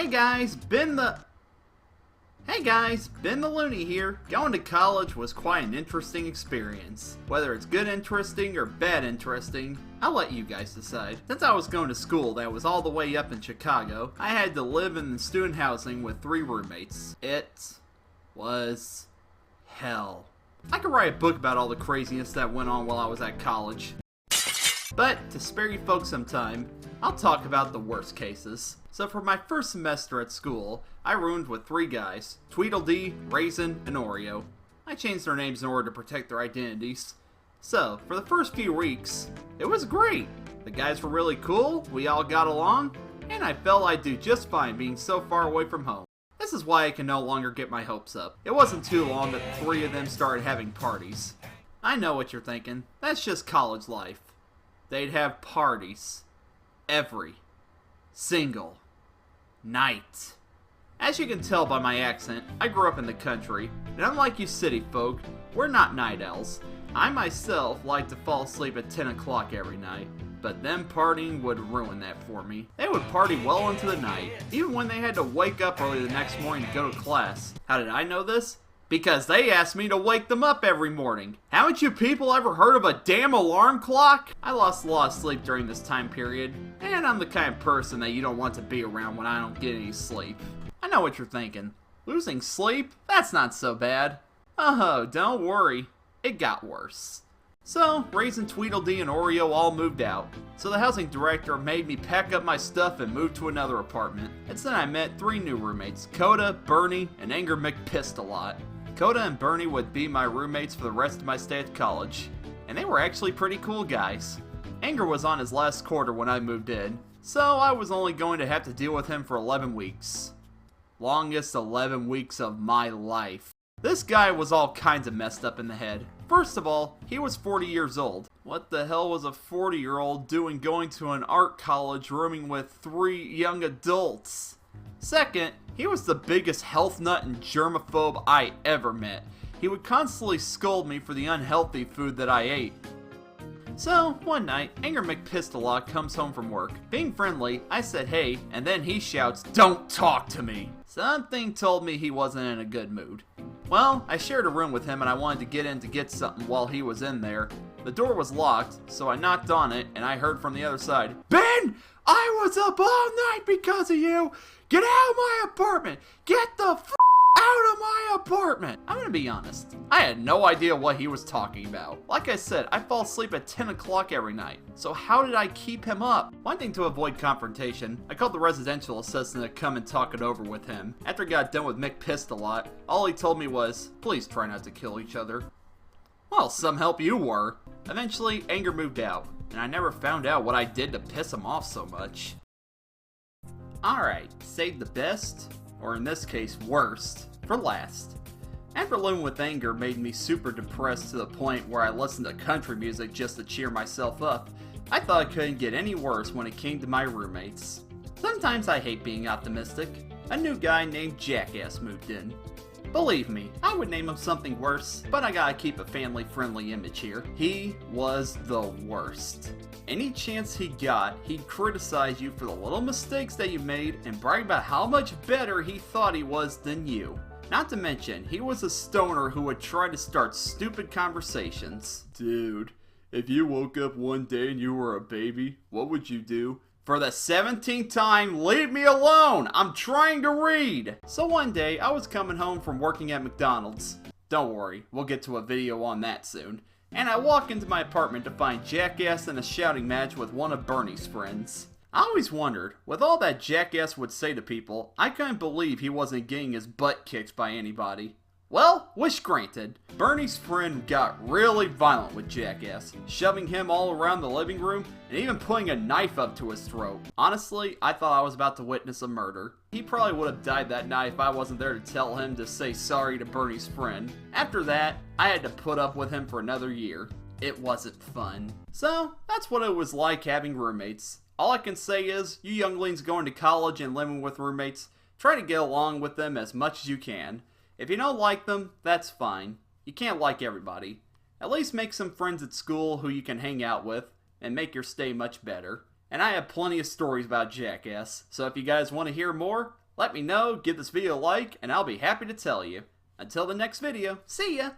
Hey guys, BENTHELOONEY here. Going to college was quite an interesting experience. Whether it's good interesting or bad interesting, I'll let you guys decide. Since I was going to school that was all the way up in Chicago, I had to live in the student housing with 3 roommates. It was hell. I could write a book about all the craziness that went on while I was at college. But to spare you folks some time, I'll talk about the worst cases. So for my first semester at school, I roomed with 3 guys, Tweedledee, Raisin, and Oreo. I changed their names in order to protect their identities. So, for the first few weeks, it was great. The guys were really cool, we all got along, and I felt I'd do just fine being so far away from home. This is why I can no longer get my hopes up. It wasn't too long that the 3 of them started having parties. I know what you're thinking, that's just college life. They'd have parties. Every single night. As you can tell by my accent, I grew up in the country, and unlike you city folk, we're not night owls. I myself like to fall asleep at 10 o'clock every night, but them partying would ruin that for me. They would party well into the night, even when they had to wake up early the next morning to go to class. How did I know this? Because they asked me to wake them up every morning. Haven't you people ever heard of a damn alarm clock? I lost a lot of sleep during this time period, and I'm the kind of person that you don't want to be around when I don't get any sleep. I know what you're thinking. Losing sleep? That's not so bad. Oh, don't worry. It got worse. So, Raisin, Tweedledee, and Oreo all moved out. So the housing director made me pack up my stuff and move to another apartment. It's then I met 3 new roommates, Coda, Bernie, and Anger McPissed-a-lot. Coda and Bernie would be my roommates for the rest of my stay at college, and they were actually pretty cool guys. Anger was on his last quarter when I moved in, so I was only going to have to deal with him for 11 weeks. Longest 11 weeks of my life. This guy was all kinds of messed up in the head. First of all, he was 40 years old. What the hell was a 40-year-old doing going to an art college rooming with 3 young adults? Second, he was the biggest health nut and germaphobe I ever met. He would constantly scold me for the unhealthy food that I ate. So, one night, Anger McPissed-a-lot comes home from work. Being friendly, I said hey, and then he shouts, "Don't talk to me!" Something told me he wasn't in a good mood. Well, I shared a room with him and I wanted to get in to get something while he was in there. The door was locked, so I knocked on it and I heard from the other side, "Ben! I was up all night because of you! Get out of my apartment! Get the out of my apartment!" I'm gonna be honest, I had no idea what he was talking about. Like I said, I fall asleep at 10 o'clock every night, so how did I keep him up? Wanting to avoid confrontation, I called the residential assistant to come and talk it over with him. After I got done with McPissed-a-lot, all he told me was, "Please try not to kill each other." Well, some help you were. Eventually, Anger moved out, and I never found out what I did to piss him off so much. Alright, save the best, or in this case, worst, for last. After living with Anger made me super depressed to the point where I listened to country music just to cheer myself up, I thought it couldn't get any worse when it came to my roommates. Sometimes I hate being optimistic. A new guy named Jackass moved in. Believe me, I would name him something worse, but I gotta keep a family-friendly image here. He was the worst. Any chance he got, he'd criticize you for the little mistakes that you made and brag about how much better he thought he was than you. Not to mention, he was a stoner who would try to start stupid conversations. Dude, if you woke up one day and you were a baby, what would you do? For the 17th time, leave me alone! I'm trying to read! So one day, I was coming home from working at McDonald's. Don't worry, we'll get to a video on that soon. And I walk into my apartment to find Jackass in a shouting match with one of Bernie's friends. I always wondered, with all that Jackass would say to people, I couldn't believe he wasn't getting his butt kicked by anybody. Well, wish granted. Bernie's friend got really violent with Jackass, shoving him all around the living room and even putting a knife up to his throat. Honestly, I thought I was about to witness a murder. He probably would have died that night if I wasn't there to tell him to say sorry to Bernie's friend. After that, I had to put up with him for another year. It wasn't fun. So, that's what it was like having roommates. All I can say is, you younglings going to college and living with roommates, try to get along with them as much as you can. If you don't like them, that's fine. You can't like everybody. At least make some friends at school who you can hang out with and make your stay much better. And I have plenty of stories about Jackass, so if you guys want to hear more, Let me know, give this video a like, and I'll be happy to tell you. Until the next video, see ya!